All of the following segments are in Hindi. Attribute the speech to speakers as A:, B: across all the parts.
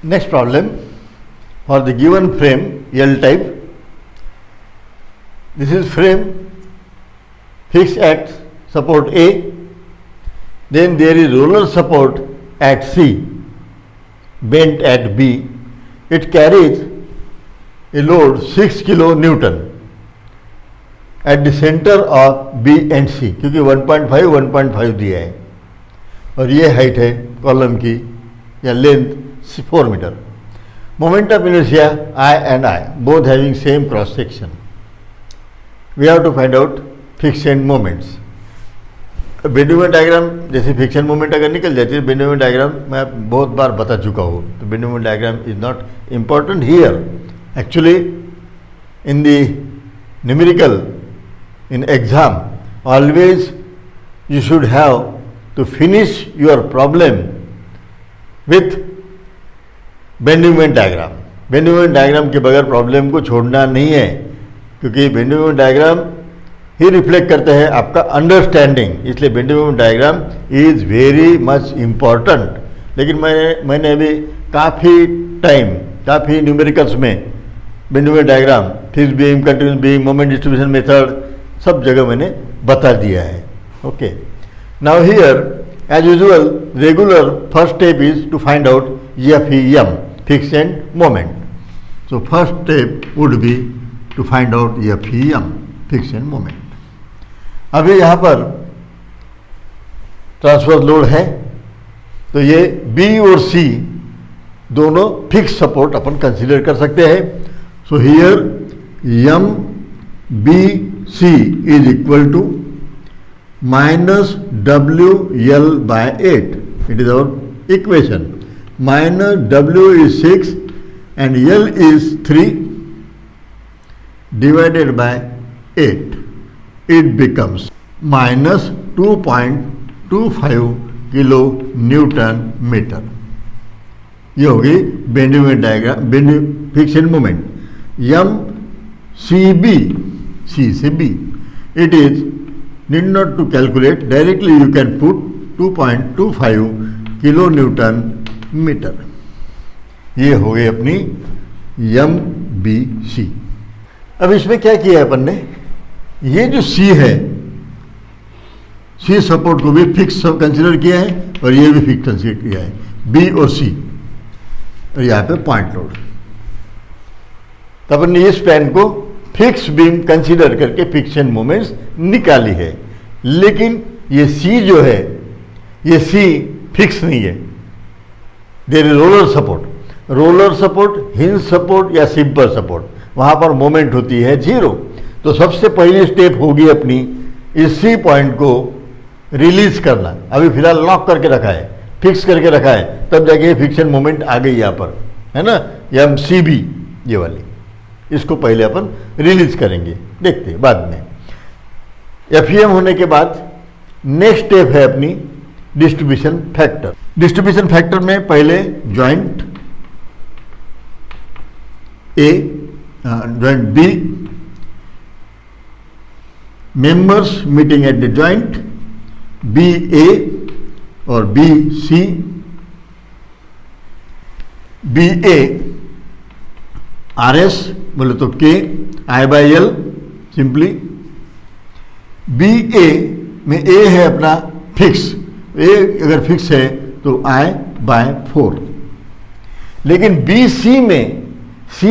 A: Next problem, for the given frame L type, this is frame fixed at support A, then there is roller support at C, bent at B. It carries a load 6 kilo Newton at the center of B and C, क्योंकि 1.5 दिया है और ये हाइट है कॉलम की या length 4 metre. Moment of inertia I and I both having same cross section. We have to find out friction moments. Bending moment diagram जैसे फ्रिक्शन मोमेंट अगर निकल जाती है, बेंडुमेंट डायग्राम मैं बहुत बार बता चुका हूँ, तो bending moment diagram is not important here. Actually in the numerical in exam always you should have to finish your problem with bending moment diagram. bending moment diagram के बगैर प्रॉब्लम को छोड़ना नहीं है, क्योंकि bending moment diagram ही रिफ्लेक्ट करते हैं आपका अंडरस्टैंडिंग, इसलिए bending moment diagram is very much important. लेकिन मैंने अभी काफ़ी न्यूमेरिकल्स में bending moment diagram, fixed beam, continuous beam, moment distribution method सब जगह मैंने बता दिया है. Okay, now here as usual regular first step is to find out FEM, fix end moment. So first step would be to find out FEM, fix end moment. अभी यहाँ पर ट्रांसफर लोड है, तो ये B और C दोनों फिक्स सपोर्ट अपन कंसीडर कर सकते हैं. So here MBC is equal to minus WL by 8. It is our equation. Minus W is 6 and L is 3 divided by 8. It becomes minus 2.25 kilo Newton meter. ये होगी bending moment diagram, bending friction moment. MCB, C से B. It is need not to calculate, directly you can put 2.25 kilo newton metre. ये हो गई अपनी MBC. अब इसमें क्या किया है अपन ने, ये जो C है, C सपोर्ट को भी फिक्स कंसिडर किया है और ये भी फिक्स कंसिडर किया है, B और C, और यहाँ पे पॉइंट लोड. तो अपन ने इस स्पैन को फिक्स बीम कंसीडर करके फ्रिक्शन मोमेंट्स निकाली है. लेकिन ये C जो है, ये C फिक्स नहीं है. There is roller support, hinge support या सिंपल सपोर्ट, वहाँ पर मोमेंट होती है 0. तो सबसे पहली स्टेप होगी अपनी इस C पॉइंट को रिलीज करना. अभी फिलहाल लॉक करके रखा है, फिक्स करके रखा है, तब जाके फ्रिक्शन मोमेंट आ गई यहाँ पर, है ना. MCB ये वाली, इसको पहले अपन रिलीज करेंगे, देखते हैं बाद में. FEM होने के बाद नेक्स्ट स्टेप है अपनी डिस्ट्रीब्यूशन फैक्टर. डिस्ट्रीब्यूशन फैक्टर में पहले joint A, joint B, members meeting at the joint BA और BC. BA RS बोले तो K I by L simply. BA में A है अपना फिक्स, A अगर फिक्स है तो I by 4. लेकिन BC में C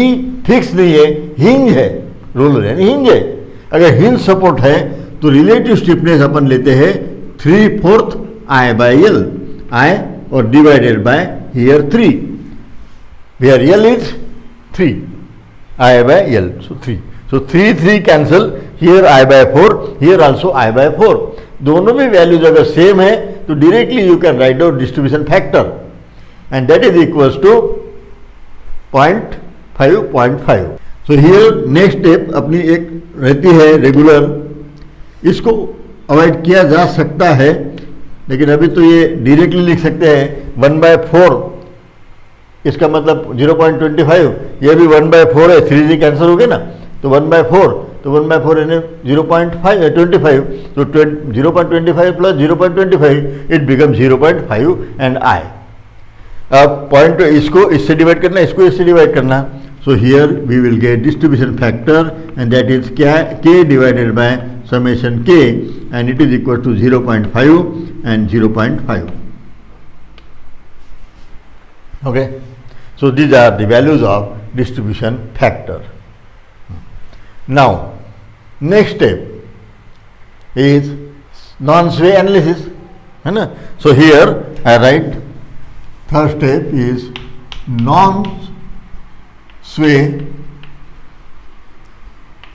A: फिक्स नहीं है, हिंज है, रोलर है, हिंज है. अगर हिंज सपोर्ट है तो रिलेटिव स्टिफनेस अपन लेते हैं 3/4 I by L, I और divided by here 3, where L is 3, I by L, so 3. So 3 cancel, here I by 4, here also I by 4. दोनों भी वैल्यूज अगर सेम है तो directly you can write out distribution factor and that is equals to 0.5. So here next step अपनी एक रहती है रेगुलर, इसको अवॉइड किया जा सकता है, लेकिन अभी तो ये डायरेक्टली लिख सकते हैं 1/4. इसका मतलब 0.25, ये भी 1/4 है, 3 कैंसिल हो गए ना, तो 1/4, तो 1/4 यानी 0.25, तो 0.25 plus 0.25 it become 0.5 and I. अब पॉइंट इसको इससे डिवाइड करना, इसको इससे डिवाइड करना. So here we will get distribution factor and that is k divided by summation k and it is equal to 0.5 and 0.5. Okay, so these are the values of distribution factor. Now next step is non-sway analysis, है ना. So here I write third step is non-sway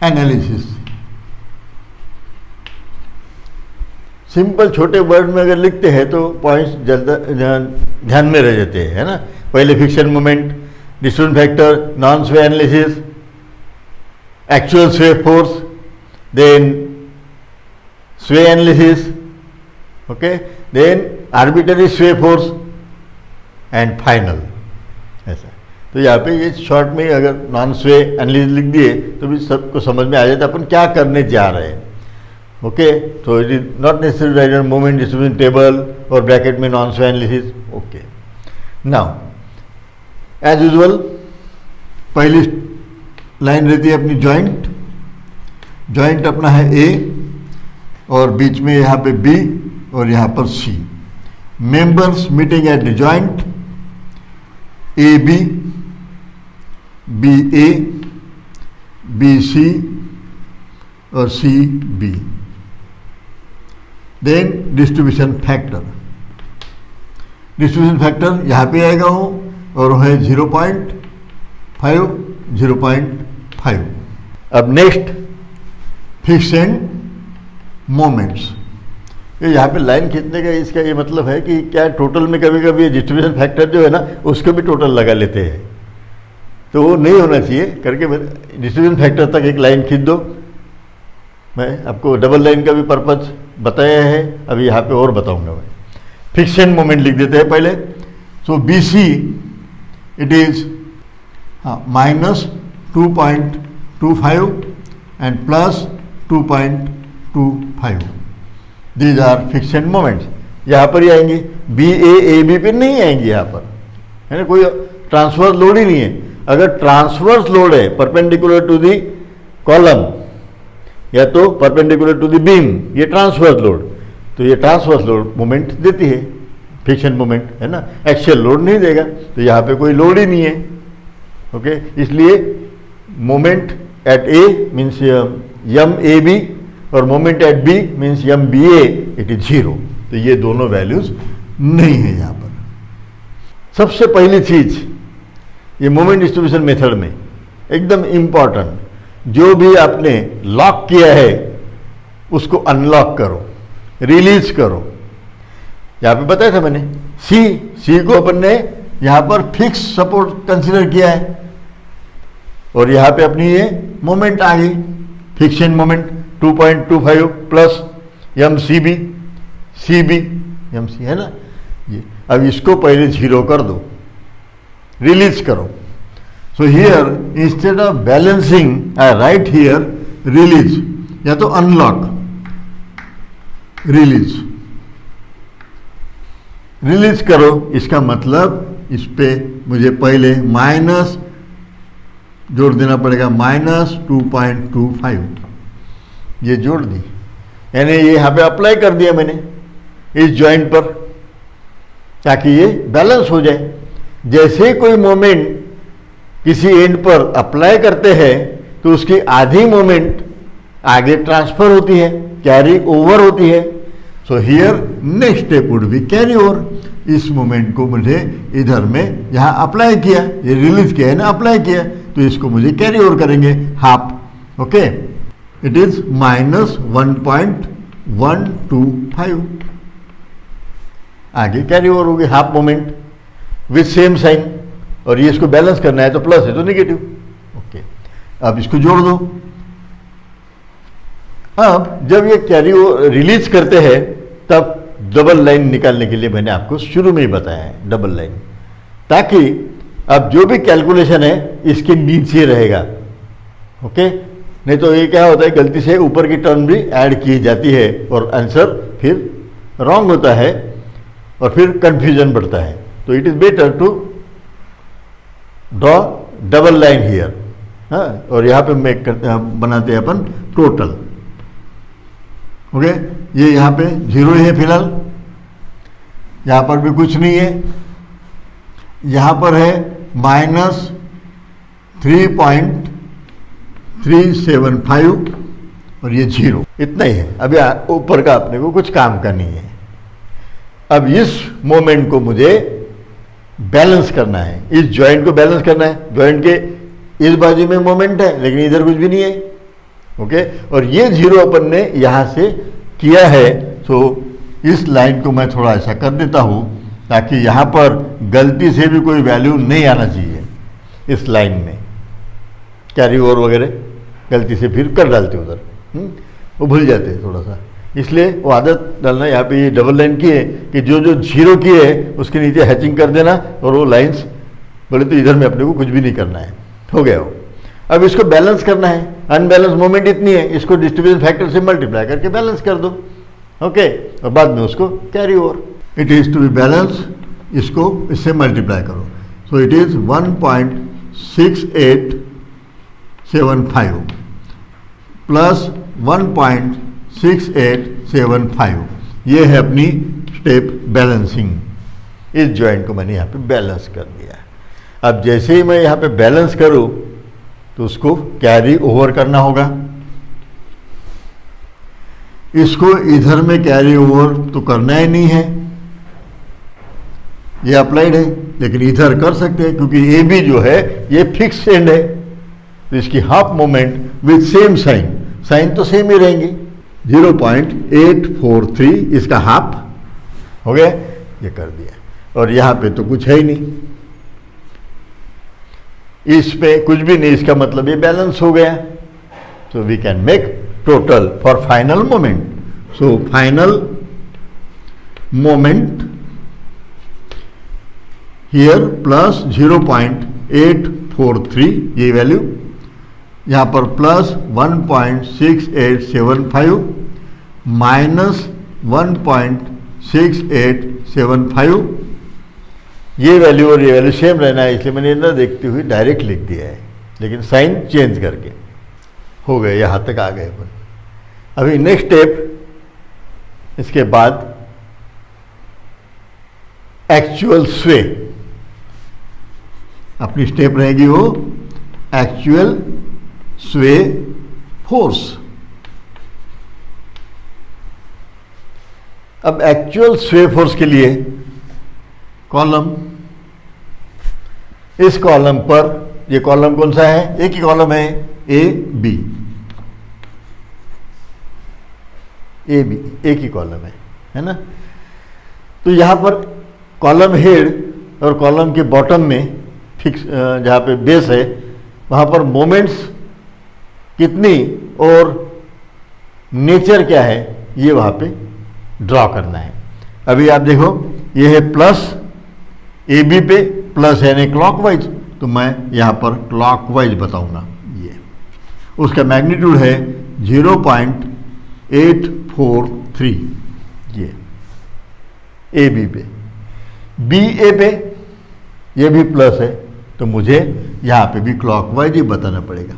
A: analysis. Simple छोटे वर्ड में अगर लिखते हैं तो पॉइंट्स जल्द ध्यान में रह जाते हैं, है ना. पहले fiction moment, distribution factor, non sway analysis, actual स्वे फोर्स, देन स्वे एनालिसिस, ओके, देन आर्बिट्ररी स्वे फोर्स एंड फाइनल. ऐसा. तो यहाँ पे ये शॉर्ट में अगर नॉन स्वे एनालिसिस लिख दिए तो भी सबको समझ में आ जाता है अपन क्या करने जा रहे हैं. ओके, तो it is not necessary right moment distribution table और ब्रैकेट में non sway analysis. Okay, now as usual पहली लाइन रहती है अपनी जॉइंट. जॉइंट अपना है ए और बीच में यहाँ पे बी और यहाँ पर C. Members meeting at the joint A B, B A, B C और C B. Then distribution factor. Distribution factor यहाँ पे आएगा हूँ और वो है 0.5, 0.5. अब नेक्स्ट फिक्सेंट मोमेंट्स. ये यहाँ पे लाइन खींचने का इसका ये मतलब है कि क्या टोटल में कभी कभी डिस्ट्रीब्यूशन फैक्टर जो है ना उसको भी टोटल लगा लेते हैं, तो वो नहीं होना चाहिए करके डिस्ट्रीब्यूशन फैक्टर तक एक लाइन खींच दो. मैं आपको डबल लाइन का भी पर्पज बताया है, अभी यहाँ पे और बताऊंगा मैं. फिक्शन मोमेंट लिख देते हैं पहले. So B C it is -2.25 and +2.25. These are friction moments. यहाँ पर ही आएंगी, बी ए बी पे नहीं आएंगी यहाँ पर, है ना. कोई ट्रांसवर्स लोड ही नहीं है. अगर ट्रांसवर्स लोड है परपेंडिकुलर टू दी कॉलम या तो परपेंडिकुलर टू द बीम, ये ट्रांसवर्स लोड, तो ये ट्रांसवर्स लोड मोमेंट देती है फिक्शन मोमेंट, है ना. एक्सियल लोड नहीं देगा, तो यहाँ पे कोई लोड ही नहीं है. ओके, इसलिए moment at A means M A B और moment at B means M B A, it is 0. तो ये दोनों वैल्यूज नहीं है यहाँ पर. सबसे पहली चीज ये मोमेंट डिस्ट्रीब्यूशन मेथड में एकदम इंपॉर्टेंट, जो भी आपने लॉक किया है उसको अनलॉक करो, रिलीज करो. यहाँ पे बताया था मैंने सी को अपन ने यहाँ पर फिक्स सपोर्ट कंसीडर किया है और यहाँ पे अपनी ये मोमेंट आ गई fiction moment 2.25 plus M C B M C, है ना. ये अब इसको पहले 0 कर दो, रिलीज करो. So here instead of balancing I write here release या तो unlock, release. रिलीज करो इसका मतलब इस पे मुझे पहले माइनस जोड़ देना पड़ेगा, -2.25 ये जोड़ दी, यानी ये यहाँ पे अप्लाई कर दिया मैंने इस जॉइंट पर ताकि ये बैलेंस हो जाए. जैसे कोई मोमेंट किसी एंड पर अप्लाई करते हैं तो उसकी आधी मोमेंट आगे ट्रांसफर होती है, कैरी ओवर होती है. सो here next step would be carry over. इस मोमेंट को मुझे इधर में यहाँ अप्लाई किया, ये रिलीज किया है ना, अप्लाई किया, तो इसको मुझे कैरी ओवर करेंगे हाफ. ओके, इट इज -1.125 आगे कैरी ओवर होगी half moment with same sign. और ये इसको बैलेंस करना है तो प्लस है तो नेगेटिव. ओके, अब इसको जोड़ दो. अब जब ये कैरी रिलीज करते हैं तब डबल लाइन निकालने के लिए मैंने आपको शुरू में ही बताया है डबल लाइन, ताकि अब जो भी कैलकुलेशन है इसके नीचे रहेगा. ओके, नहीं तो ये क्या होता है गलती से ऊपर की टर्म भी ऐड की जाती है और आंसर फिर रॉन्ग होता है और फिर कंफ्यूजन बढ़ता है. तो it is better to draw double line here, हाँ, और यहाँ पे मेक करते हैं, बनाते हैं अपन टोटल। ओके, ये यहाँ पे 0 है फिलहाल, यहाँ पर भी कुछ नहीं है, यहाँ पर है -3.375 और ये 0, इतना ही है। अभी ऊपर का अपने को कुछ काम करनी है। अब इस मोमेंट को मुझे बैलेंस करना है, इस जॉइंट को बैलेंस करना है। जॉइंट के इस बाजू में मोमेंट है लेकिन इधर कुछ भी नहीं है। ओके, और ये 0 अपन ने यहाँ से किया है, तो इस लाइन को मैं थोड़ा ऐसा कर देता हूँ ताकि यहाँ पर गलती से भी कोई वैल्यू नहीं आना चाहिए इस लाइन में। कैरी ओवर वगैरह गलती से फिर कर डालते उधर, वो भूल जाते हैं थोड़ा सा, इसलिए वो आदत डालना। यहाँ पे ये डबल लाइन की है कि जो जो 0 किए है उसके नीचे हैचिंग कर देना, और वो लाइंस बोले तो इधर में अपने को कुछ भी नहीं करना है, हो गया वो। अब इसको बैलेंस करना है, अनबैलेंस मोमेंट इतनी है, इसको डिस्ट्रीब्यूशन फैक्टर से मल्टीप्लाई करके बैलेंस कर दो। ओके, और बाद में उसको carry over, it is to be balance, इसको इससे मल्टीप्लाई करो। सो इट इज़ 1.6875 प्लस 1.6875, ये है अपनी स्टेप बैलेंसिंग। इस जॉइंट को मैंने यहाँ पे बैलेंस कर दिया। अब जैसे ही मैं यहाँ पे बैलेंस करूँ तो उसको कैरी ओवर करना होगा। इसको इधर में कैरी ओवर तो करना ही नहीं है, ये अप्लाइड है, लेकिन इधर कर सकते हैं क्योंकि ए बी जो है ये फिक्स एंड है, तो इसकी half moment with same sign, sign तो सेम ही रहेंगे। 0.843 इसका हाफ हो गया, ये कर दिया। और यहाँ पे तो कुछ है ही नहीं, इस पे कुछ भी नहीं, इसका मतलब ये बैलेंस हो गया। So we can make total for final moment. So final moment here plus 0.843 ये वैल्यू, यहाँ पर प्लस 1.6875 माइनस 1.6875, ये वैल्यू और ये वैल्यू सेम रहना है, इसलिए मैंने ना देखते हुए डायरेक्ट लिख दिया है, लेकिन साइन चेंज करके। हो गए, यहाँ तक आ गए अपन। अभी नेक्स्ट स्टेप, इसके बाद एक्चुअल स्वे, अपनी स्टेप रहेगी वो एक्चुअल स्वे फोर्स। अब एक्चुअल स्वे फोर्स के लिए कॉलम, इस कॉलम पर, ये कॉलम कौन सा है, एक ही कॉलम है, ए बी, ए बी एक ही कॉलम है ना। तो यहाँ पर कॉलम हेड और कॉलम के बॉटम में फिक्स, जहाँ पे बेस है वहाँ पर मोमेंट्स कितनी और नेचर क्या है ये वहाँ पे ड्रॉ करना है। अभी आप देखो, ये है प्लस ए बी पे प्लस है यानी क्लॉकवाइज, तो मैं यहाँ पर क्लॉकवाइज बताऊंगा। ये उसका मैग्नीट्यूड है 0.843, ये ए बी पे, बी ए पे ये भी प्लस है, तो मुझे यहाँ पे भी क्लॉकवाइज ही बताना पड़ेगा।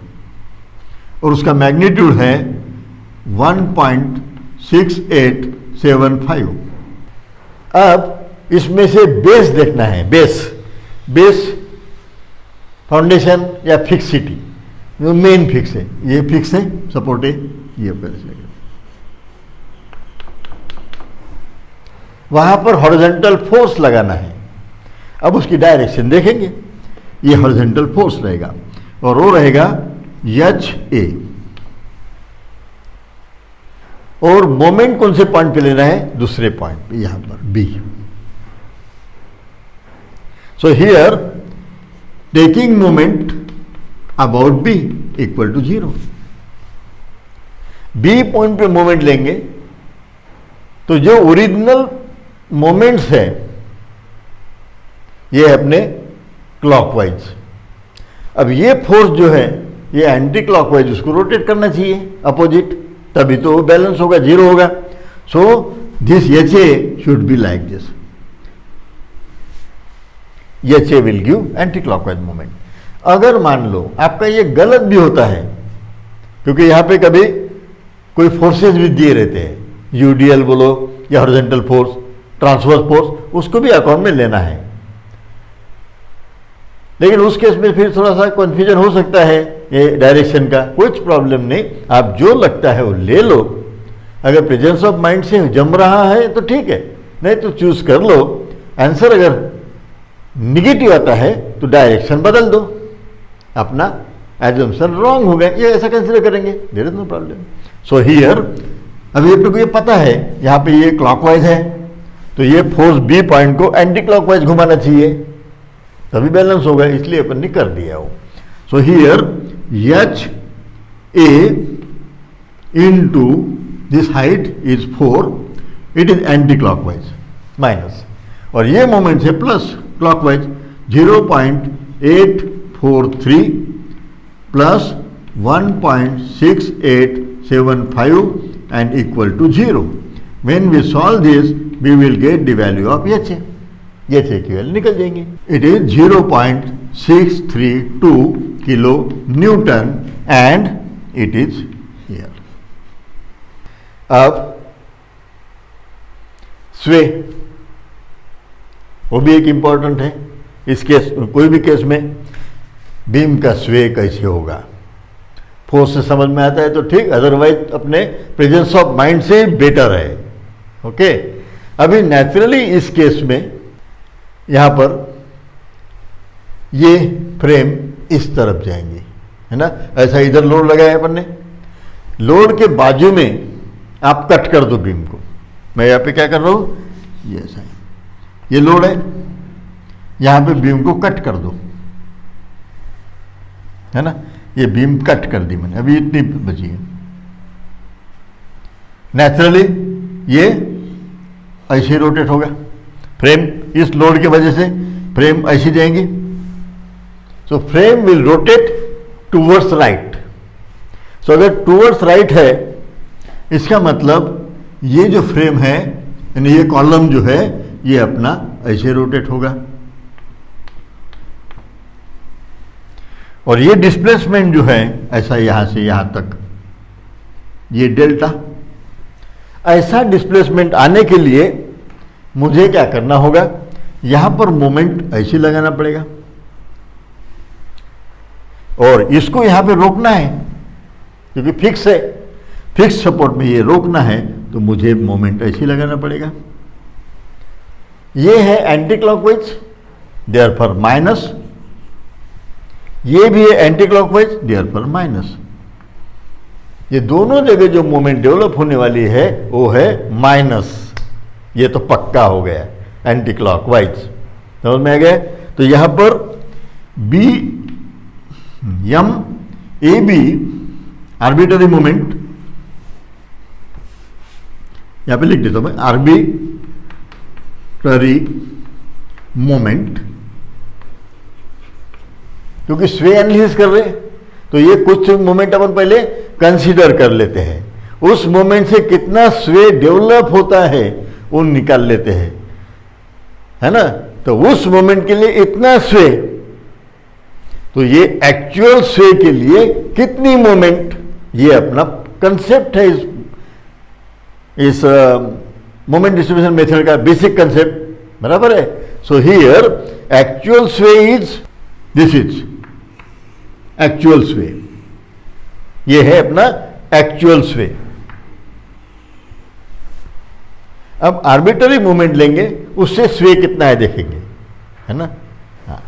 A: और उसका मैग्नीट्यूड है 1.6875। अब इसमें से बेस देखना है, बेस फाउंडेशन या फिक्सिटी, जो मेन फिक्स है, ये फिक्स है, सपोर्ट है, ये वहां पर हॉरिजॉन्टल फोर्स लगाना है। अब उसकी डायरेक्शन देखेंगे, ये हॉरिजॉन्टल फोर्स रहेगा और वो रहेगा एच ए। और मोमेंट कौन से पॉइंट पे लेना है, दूसरे पॉइंट पे, यहां पर B. So here taking moment about B equal to 0, B point पे मोमेंट लेंगे तो जो ओरिजिनल मोमेंट्स है ये है अपने क्लॉकवाइज। अब ये फोर्स जो है ये एंटी क्लॉकवाइज, उसको रोटेट करना चाहिए अपोजिट, तभी तो वो बैलेंस होगा, 0 होगा। So this H A should be like this, H A will give anti clockwise moment. अगर मान लो आपका ये गलत भी होता है, क्योंकि यहाँ पे कभी कोई फोर्सेस भी दिए रहते हैं, यूडीएल बोलो या हॉरिजॉन्टल फोर्स, ट्रांसवर्स फोर्स, उसको भी अकाउंट में लेना है। लेकिन उस केस में फिर थोड़ा सा कंफ्यूजन हो सकता है ये डायरेक्शन का, कुछ प्रॉब्लम नहीं, आप जो लगता है वो ले लो। अगर प्रेजेंस ऑफ माइंड से जम रहा है तो ठीक है, नहीं तो चूज कर लो। आंसर अगर निगेटिव आता है तो डायरेक्शन बदल दो, अपना एजम्पशन रॉन्ग हो गया, ये ऐसा कंसिडर करेंगे, there is no problem. So here अभी अपने को ये पता है यहाँ पे ये क्लॉकवाइज है, तो ये फोर्स बी पॉइंट को एंटी क्लॉकवाइज घुमाना चाहिए, तभी बैलेंस होगा, इसलिए अपन ने कर दिया वो। So here H A into this height is 4, it is anti clockwise minus, और ये मोमेंट है plus clockwise 0.843 plus 1.6875 and equal to 0. When we solve this, we will get the value of HA. HA की वैल्यू निकल जाएंगे। It is 0.632 kilo Newton and it is here. अब स्वे, वो भी एक इंपॉर्टेंट है इस केस, कोई भी केस में बीम का स्वे कैसे होगा, फोर्स से समझ में आता है तो ठीक, अदरवाइज अपने प्रेजेंस ऑफ माइंड से बेटर है। ओके, अभी नेचुरली इस केस में यहां पर ये फ्रेम इस तरफ जाएंगी, है ना, ऐसा इधर लोड लगाया है अपन ने, लोड के बाजू में आप कट कर दो बीम को। मैं यहाँ पे क्या कर रहा हूं, ये ऐसा, ये लोड है, यहां पे बीम को कट कर दो, है ना, ये बीम कट कर दी मैंने, अभी इतनी बची है। नेचुरली ये ऐसे रोटेट होगा, फ्रेम इस लोड की वजह से फ्रेम ऐसी जाएंगी, so frame will rotate towards right. So अगर टूवर्ड्स राइट है, इसका मतलब ये जो फ्रेम है, यानी ये कॉलम जो है, ये अपना ऐसे रोटेट होगा, और ये डिस्प्लेसमेंट जो है ऐसा यहां से यहां तक, ये डेल्टा। ऐसा डिस्प्लेसमेंट आने के लिए मुझे क्या करना होगा, यहां पर मोमेंट ऐसे लगाना पड़ेगा, और इसको यहां पे रोकना है, क्योंकि फिक्स है, फिक्स सपोर्ट में ये रोकना है, तो मुझे मोमेंट ऐसे लगाना पड़ेगा। ये है एंटी क्लॉकवाइज, देयरफॉर माइनस, ये भी है एंटी क्लॉकवाइज, देयरफॉर माइनस। ये दोनों जगह जो मोमेंट डेवलप होने वाली है वो है माइनस, ये तो पक्का हो गया एंटी क्लॉकवाइज, समझ में आ गया। तो यहां पर B M A B arbitrary moment, यहां पे लिख देता हूं मैं, आर्बिटरी मोमेंट, क्योंकि स्वे एनालिसिस कर रहे हैं तो ये कुछ मोमेंट अपन पहले कंसीडर कर लेते हैं, उस मोमेंट से कितना स्वे डेवलप होता है वो निकाल लेते हैं, है ना। तो उस मोमेंट के लिए इतना स्वे, तो ये एक्चुअल स्वे के लिए कितनी मोमेंट, ये अपना कंसेप्ट है इस मोमेंट डिस्ट्रीब्यूशन मेथड का बेसिक कंसेप्ट, बराबर है। सो हियर एक्चुअल स्वे इज, दिस इज एक्चुअल स्वे, ये है अपना एक्चुअल स्वे। अब आर्बिटरी मूवमेंट लेंगे, उससे स्वे कितना है देखेंगे, है ना। हाँ,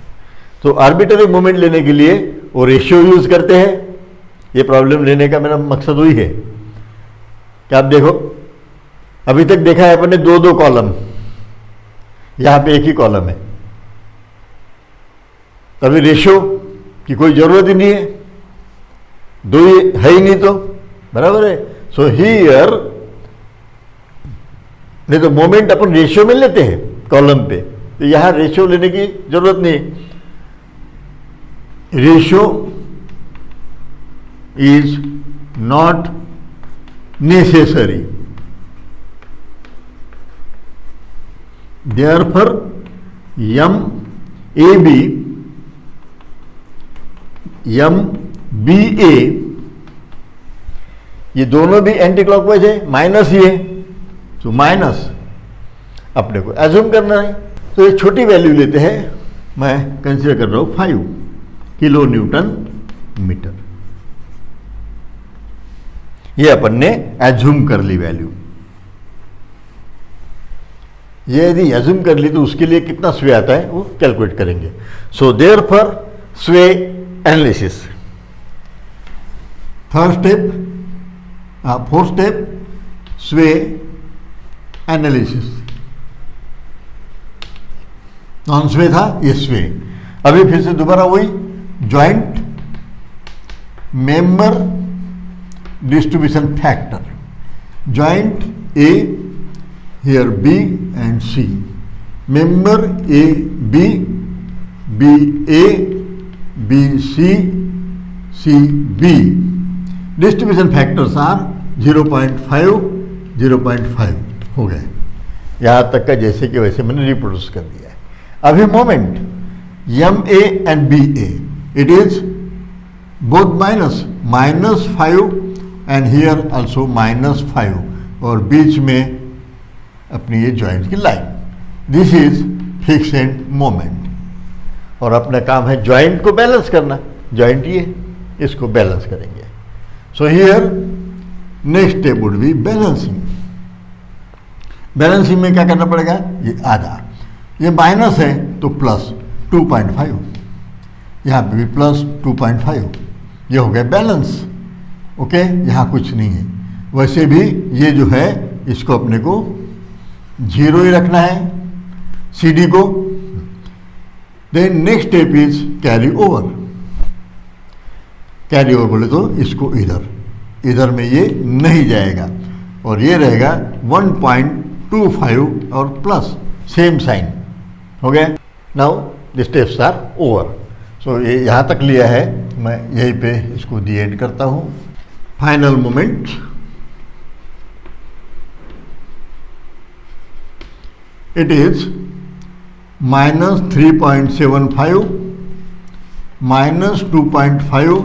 A: तो आर्बिटरी मूवमेंट लेने के लिए वो रेशियो यूज करते हैं। ये प्रॉब्लम लेने का मेरा मकसद वही है कि आप देखो, अभी तक देखा है अपन ने दो दो कॉलम, यहां पे एक ही कॉलम है, तभी रेशियो की कोई जरूरत ही नहीं है, दो ही है ही नहीं तो, बराबर है। सो हियर नहीं तो मोमेंट अपन रेशियो में लेते हैं कॉलम पे, तो यहां रेशियो लेने की जरूरत नहीं। Ratio is not necessary, therefore M A B M B A, ये दोनों भी एंटी क्लॉकवाइज है, माइनस ये, तो माइनस अपने को एज्यूम करना है। तो एक छोटी वैल्यू लेते हैं, मैं कंसीडर कर रहा हूं 5 किलो न्यूटन मीटर। ये अपन ने एज्यूम कर ली वैल्यू। ये यदि एज्यूम कर ली तो उसके लिए कितना स्वे आता है वो कैलकुलेट करेंगे। So therefore sway analysis, third step, fourth step sway analysis. Non sway था, ये स्वे। अभी फिर से दोबारा वही joint member distribution factor, joint A here B and C, member A B, B A, B C, C B, distribution factors are 0.5 0.5 हो गए। यहां तक का जैसे कि वैसे मैंने रिप्रोड्यूस कर दिया है। अभी moment M A and B A, it is both -5 and here also -5, और बीच में अपनी ये जॉइंट की line, this is fixed moment. और अपना काम है जॉइंट को बैलेंस करना, जॉइंट ये, इसको बैलेंस करेंगे। सो here next step would B balancing. Balancing में क्या करना पड़ेगा, ये आधा, ये माइनस है तो प्लस 2.5, यहाँ पे भी प्लस 2.5, ये हो गया बैलेंस। ओके, यहाँ कुछ नहीं है। वैसे भी ये जो है इसको अपने को 0 ही रखना है, CD को। Then next step is carry over. Carry over बोले तो इसको इधर में ये नहीं जाएगा और ये रहेगा 1.25 और प्लस सेम साइन हो गया। Now the steps are over. So ये यहाँ तक लिया है, मैं यहीं पे इसको दी एंड करता हूँ। Final moment, it is -3.75 -2.5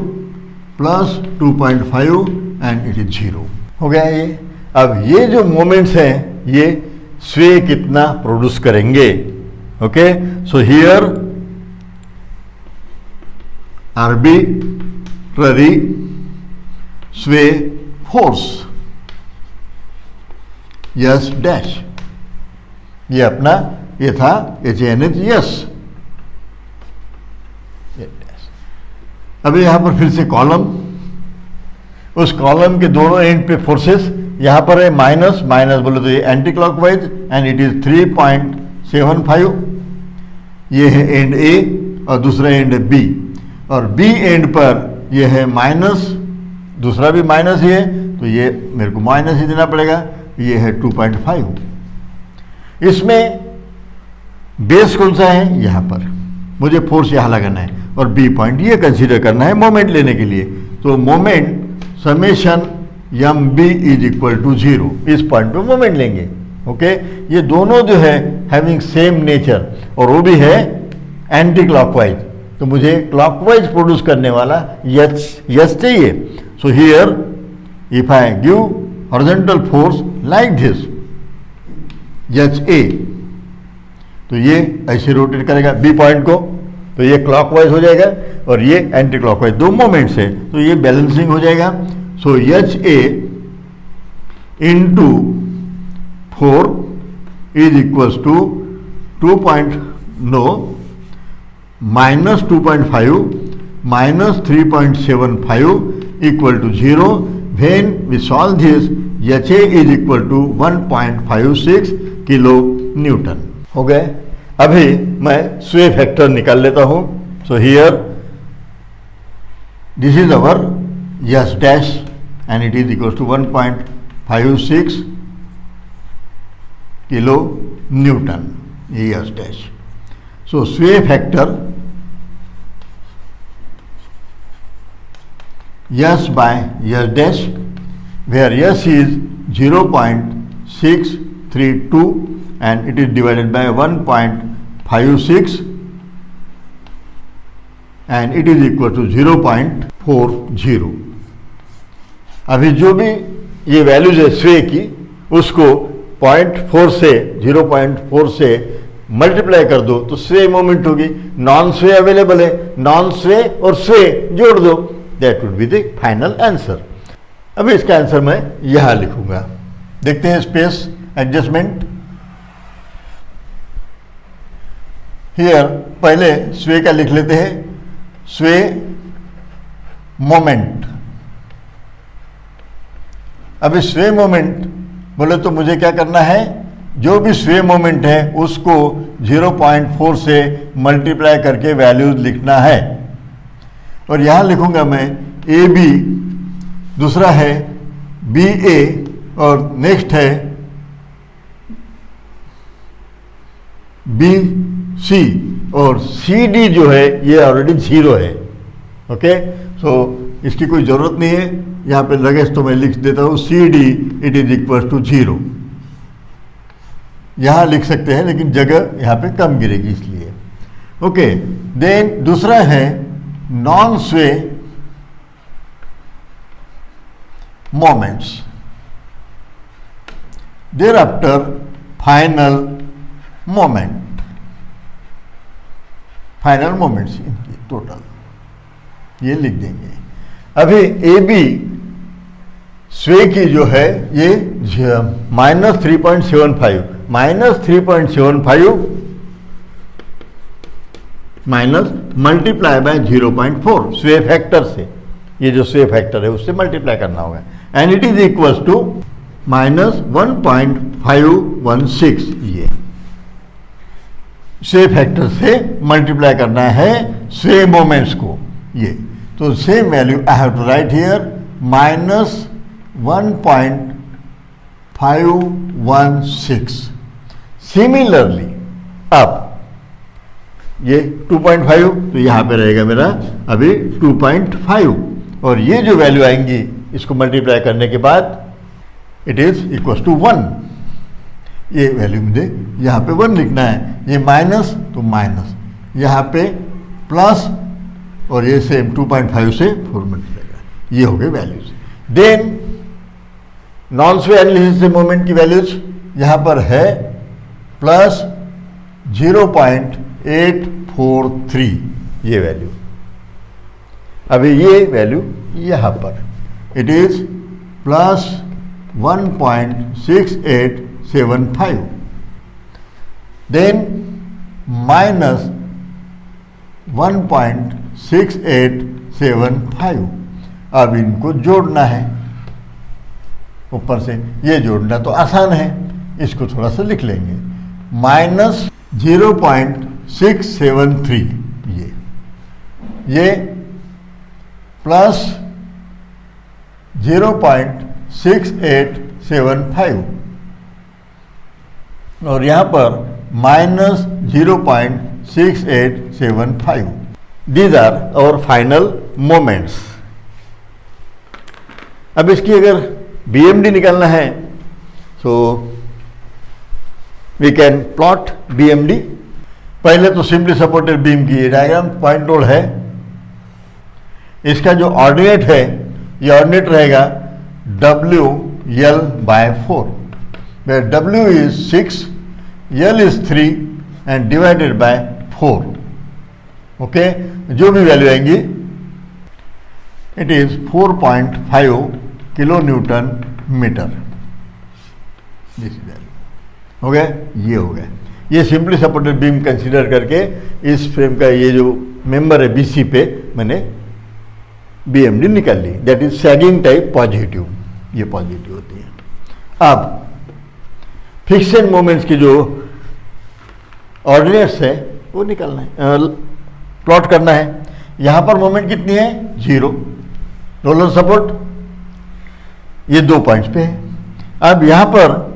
A: plus 2.5 and it is 0 हो गया ये। अब ये जो मोमेंट्स हैं ये स्वे कितना प्रोड्यूस करेंगे। ओके, सो हियर आर्बिट्ररी स्वे फोर्स यस डैश, ये अपना ये था HNH यस। अभी यहां पर फिर से कॉलम, उस कॉलम के दोनों एंड पे फोर्सेस, यहां पर है माइनस बोले तो ये anti clockwise and it is 3.75, ये है एंड ए और दूसरा एंड है बी, और बी एंड पर ये है माइनस, दूसरा भी माइनस ही है तो ये मेरे को माइनस ही देना पड़ेगा, ये है 2.5। इसमें बेस कौन सा है, यहाँ पर मुझे फोर्स यहाँ लगाना है और बी पॉइंट ये कंसीडर करना है मोमेंट लेने के लिए। तो moment summation M B is equal to 0, इस पॉइंट पे मोमेंट लेंगे। ओके, ये दोनों जो है हैविंग सेम नेचर और वो भी है एंटी क्लॉकवाइज, तो मुझे क्लॉकवाइज प्रोड्यूस करने वाला यस चाहिए। So here if I give horizontal force like this H A, तो ये ऐसे रोटेट करेगा बी पॉइंट को, तो ये क्लॉकवाइज हो जाएगा और ये एंटी क्लॉकवाइज, दो मोमेंट्स है तो ये बैलेंसिंग हो जाएगा। So H A into 4 is equals to 2.9 minus 2.5 minus 3.75 equal to 0. When we solve this, HA is equal to 1.56 kilo newton हो गए। अभी मैं स्वे फैक्टर निकाल लेता हूं। So here this is our S dash and it is equal to 1.56 kilo newton, ये S dash. So sway factor S by S dash, where S is 0.632 and it is divided by 1.56 and it is equal to 0.40। अभी जो भी ये वैल्यूज है स्वे की, उसको 0.4 से मल्टीप्लाई कर दो तो स्वे मोमेंट होगी। नॉन स्वे अवेलेबल है, नॉन स्वे और स्वे जोड़ दो, that would be the final answer. अभी इसका आंसर मैं यहां लिखूंगा। देखते हैं स्पेस एडजस्टमेंट। हियर पहले स्वे का लिख लेते हैं, स्वे मोमेंट। अभी स्वे मोमेंट बोले तो मुझे क्या करना है, जो भी स्वे मोमेंट है उसको 0.4 से मल्टीप्लाई करके वैल्यूज लिखना है। और यहां लिखूंगा मैं ए बी, दूसरा है बी ए, और नेक्स्ट है बी सी, और सी डी जो है ये ऑलरेडी 0 है। ओके, सो इसकी कोई ज़रूरत नहीं है, यहाँ पे लगे तो मैं लिख देता हूँ C D it is equal to 0। यहाँ लिख सकते हैं लेकिन जगह यहाँ पे कम गिरेगी इसलिए। ओके, देन दूसरा है non sway moments, thereafter final moment, final moments इनकी टोटल ये लिख देंगे। अभी ए बी स्वे की जो है ये -3.75 माइनस मल्टीप्लाई बाय 0.4 स्वे फैक्टर से, ये जो स्वे फैक्टर है उससे मल्टीप्लाई करना होगा, and it is equals to -1.516। ये स्वे फैक्टर से मल्टीप्लाई करना है स्वे मोमेंट्स को। ये तो same value I have to write here -1.516। Similarly अब ये 2.5 तो यहाँ पे रहेगा मेरा अभी 2.5, और ये जो वैल्यू आएंगी इसको मल्टीप्लाई करने के बाद इट इज इक्वल टू 1। ये वैल्यू मुझे यहाँ पे 1 लिखना है, ये माइनस तो माइनस, यहाँ पे प्लस, और ये सेम 2.5 से 4 मल्टीप्लाई, ये हो गए values. Then non sway analysis से मोमेंट की वैल्यूज यहाँ पर है प्लस 0.843 ये वैल्यू। अभी ये वैल्यू यहाँ पर it is plus 1.6875, then minus 1.6875। अब इनको जोड़ना है ऊपर से, ये जोड़ना तो आसान है, इसको थोड़ा सा लिख लेंगे, माइनस 0.673 ये प्लस 0.6875, और यहाँ पर minus 0.6875। These are our final moments. अब इसकी अगर BMD निकालना है तो वी कैन प्लॉट BMD। पहले तो सिंपली सपोर्टेड बीम की डायग्राम पॉइंट लोड है, इसका जो ऑर्डिनेट है ये ऑर्डिनेट रहेगा WL/4, where W is 6, L is 3 and divided by 4। Okay, जो भी वैल्यू आएंगी it is 4.5 kilo newton metre. हो गया, ये हो गया। ये सिंपली सपोर्टेड बीम कंसीडर करके इस फ्रेम का ये जो मेंबर है BC पे मैंने BMD निकाल ली, that is sagging type positive, ये पॉजिटिव होती है। अब फिक्स्ड मोमेंट्स की जो ऑर्डिनेट्स है वो निकालना है, प्लॉट करना है। यहाँ पर मोमेंट कितनी है 0, रोलर सपोर्ट ये 2 पॉइंट्स पे है। अब यहाँ पर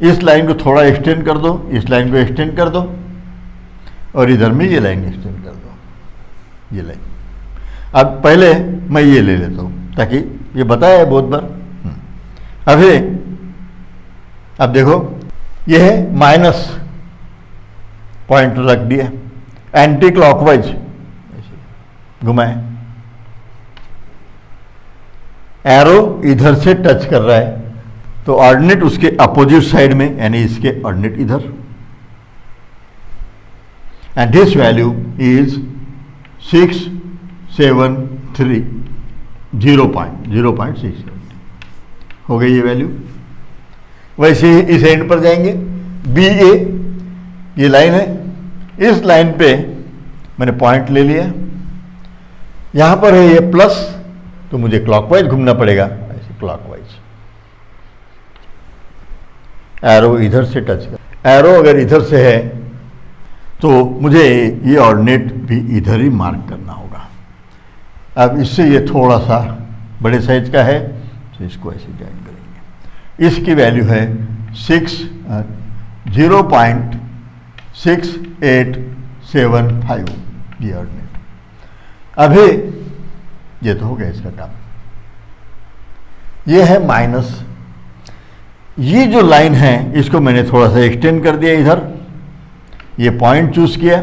A: इस लाइन को थोड़ा एक्सटेंड कर दो, इस लाइन को एक्सटेंड कर दो, और इधर में ये लाइन एक्सटेंड कर दो, ये लाइन। अब पहले मैं ये ले लेता हूँ ताकि ये बताया है बहुत बार। अभी अब देखो ये है माइनस पॉइंट रख दिया एंटी क्लॉकवाइज, घुमाएं, एरो इधर से टच कर रहा है तो ऑर्डिनेट उसके अपोजिट साइड में, यानी इसके ऑर्डिनेट इधर, एंड दिस वैल्यू इज 673 0.067 हो गई ये वैल्यू। वैसे ही इस एंड पर जाएंगे, बी ए ये लाइन है, इस लाइन पे मैंने पॉइंट ले लिया, यहां पर है ये प्लस, तो मुझे क्लॉकवाइज घूमना पड़ेगा, ऐसे क्लॉकवाइज, एरो इधर से टच कर, एरो अगर इधर से है तो मुझे ये ऑर्डिनेट भी इधर ही मार्क करना होगा। अब इससे ये थोड़ा सा बड़े साइज का है तो इसको ऐसे ज्वाइन करेंगे। इसकी वैल्यू है 0.6875 ये ऑर्डिनेट। अभी ये तो हो गया इसका काम। ये है माइनस, ये जो लाइन है इसको मैंने थोड़ा सा एक्सटेंड कर दिया इधर, ये पॉइंट चूज किया,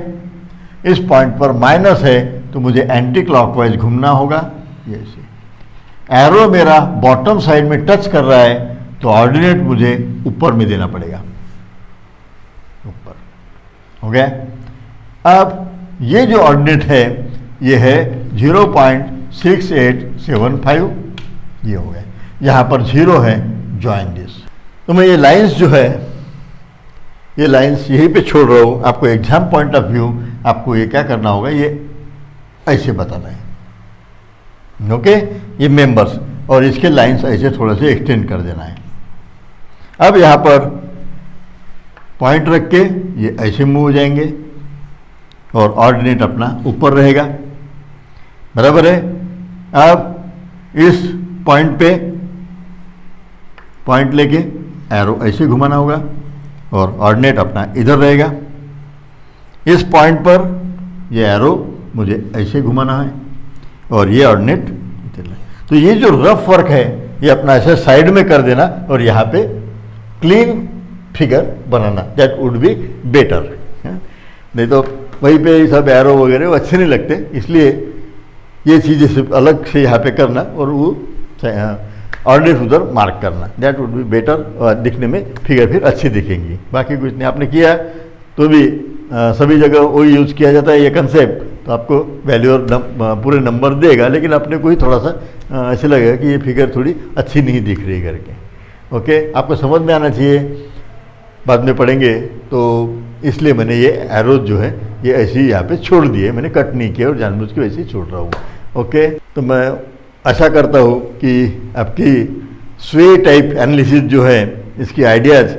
A: इस पॉइंट पर माइनस है तो मुझे एंटी क्लॉकवाइज घूमना होगा, ये ऐसे। एरो मेरा बॉटम साइड में टच कर रहा है तो ऑर्डिनेट मुझे ऊपर में देना पड़ेगा, ऊपर हो गया। अब ये जो ऑर्डिनेट है ये है 0.6875, ये हो गया, यहाँ पर 0 है, ज्वाइन दिस। तो मैं ये लाइंस जो है, ये लाइंस यहीं पे छोड़ रहा हूँ। आपको एग्जाम पॉइंट ऑफ व्यू आपको ये क्या करना होगा, ये ऐसे बताना है, ओके। ये मेंबर्स और इसके लाइंस ऐसे थोड़ा से एक्सटेंड कर देना है। अब यहाँ पर पॉइंट रख के ये ऐसे मूव हो जाएंगे और ऑर्डिनेट अपना ऊपर रहेगा, बराबर है। अब इस पॉइंट पे पॉइंट लेके एरो ऐसे घुमाना होगा और ऑर्डिनेट अपना इधर रहेगा। इस पॉइंट पर ये एरो मुझे ऐसे घुमाना है और ये ऑर्डिनेट इधर है। तो ये जो रफ वर्क है ये अपना ऐसे साइड में कर देना और यहाँ पे clean figure banana, that would be better. नहीं तो वहीं पे सब एरो वगैरह वो अच्छे नहीं लगते, इसलिए ये चीज़ें सिर्फ अलग से यहाँ पे करना और वो ऑर्डिनेट उधर मार्क करना, दैट वुड बी बेटर, और दिखने में फिगर फिर अच्छी दिखेंगी। बाकी कुछ नहीं आपने किया तो भी सभी जगह वही यूज़ किया जाता है ये कंसेप्ट, तो आपको वैल्यू और पूरे नंबर देगा, लेकिन अपने को ही थोड़ा सा ऐसे लगेगा कि ये फिगर थोड़ी अच्छी नहीं दिख रही करके, ओके। आपको समझ में आना चाहिए, बाद में पढ़ेंगे, तो इसलिए मैंने ये एरोज जो है ये ऐसे ही यहाँ पे छोड़ दिए, मैंने कट नहीं किया और जानबूझ के वैसे ही छोड़ रहा हूँ, ओके। तो मैं आशा करता हूँ कि आपकी स्वे टाइप एनालिसिस जो है इसकी आइडियाज़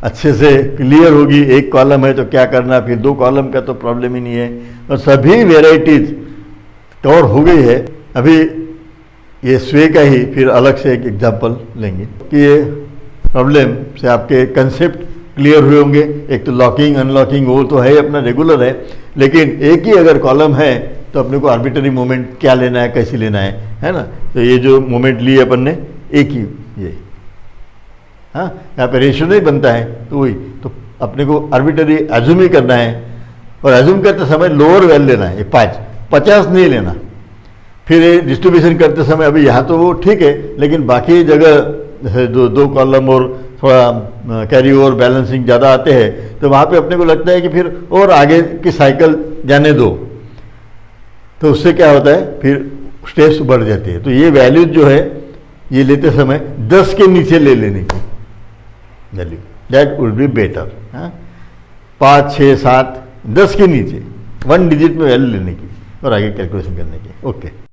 A: अच्छे से क्लियर होगी। एक कॉलम है तो क्या करना, फिर 2 कॉलम का तो प्रॉब्लम ही नहीं है, और सभी वेराइटीज़ कवर हो गई है। अभी ये स्वे का ही फिर अलग से एक एग्जांपल लेंगे कि ये प्रॉब्लम से आपके कंसेप्ट क्लियर हुए होंगे। एक तो लॉकिंग अनलॉकिंग वो तो है अपना रेगुलर है, लेकिन एक ही अगर कॉलम है तो अपने को आर्बिट्ररी मोमेंट क्या लेना है, कैसे लेना है ना। तो ये जो मोमेंट लिए अपन ने एक ही ये, हाँ, यहाँ पे रेशियो नहीं बनता है तो वही, तो अपने को आर्बिट्ररी एज्यूम ही करना है, और एज्यूम करते समय लोअर वैल्यू लेना है, 50 नहीं लेना। फिर ये डिस्ट्रीब्यूशन करते समय अभी यहाँ तो वो ठीक है, लेकिन बाकी जगह जैसे 2 कॉलम और थोड़ा कैरी ओवर बैलेंसिंग ज़्यादा आते हैं तो वहाँ पे अपने को लगता है कि फिर और आगे की साइकिल जाने दो, तो उससे क्या होता है फिर स्टेप्स बढ़ जाती है। तो ये वैल्यूज जो है ये लेते समय 10 के नीचे ले लेने की value, that would be better. 5, 6, 7, 10 के नीचे 1 डिजिट में वैल्यू लेने की और आगे कैलकुलेशन करने की, ओके।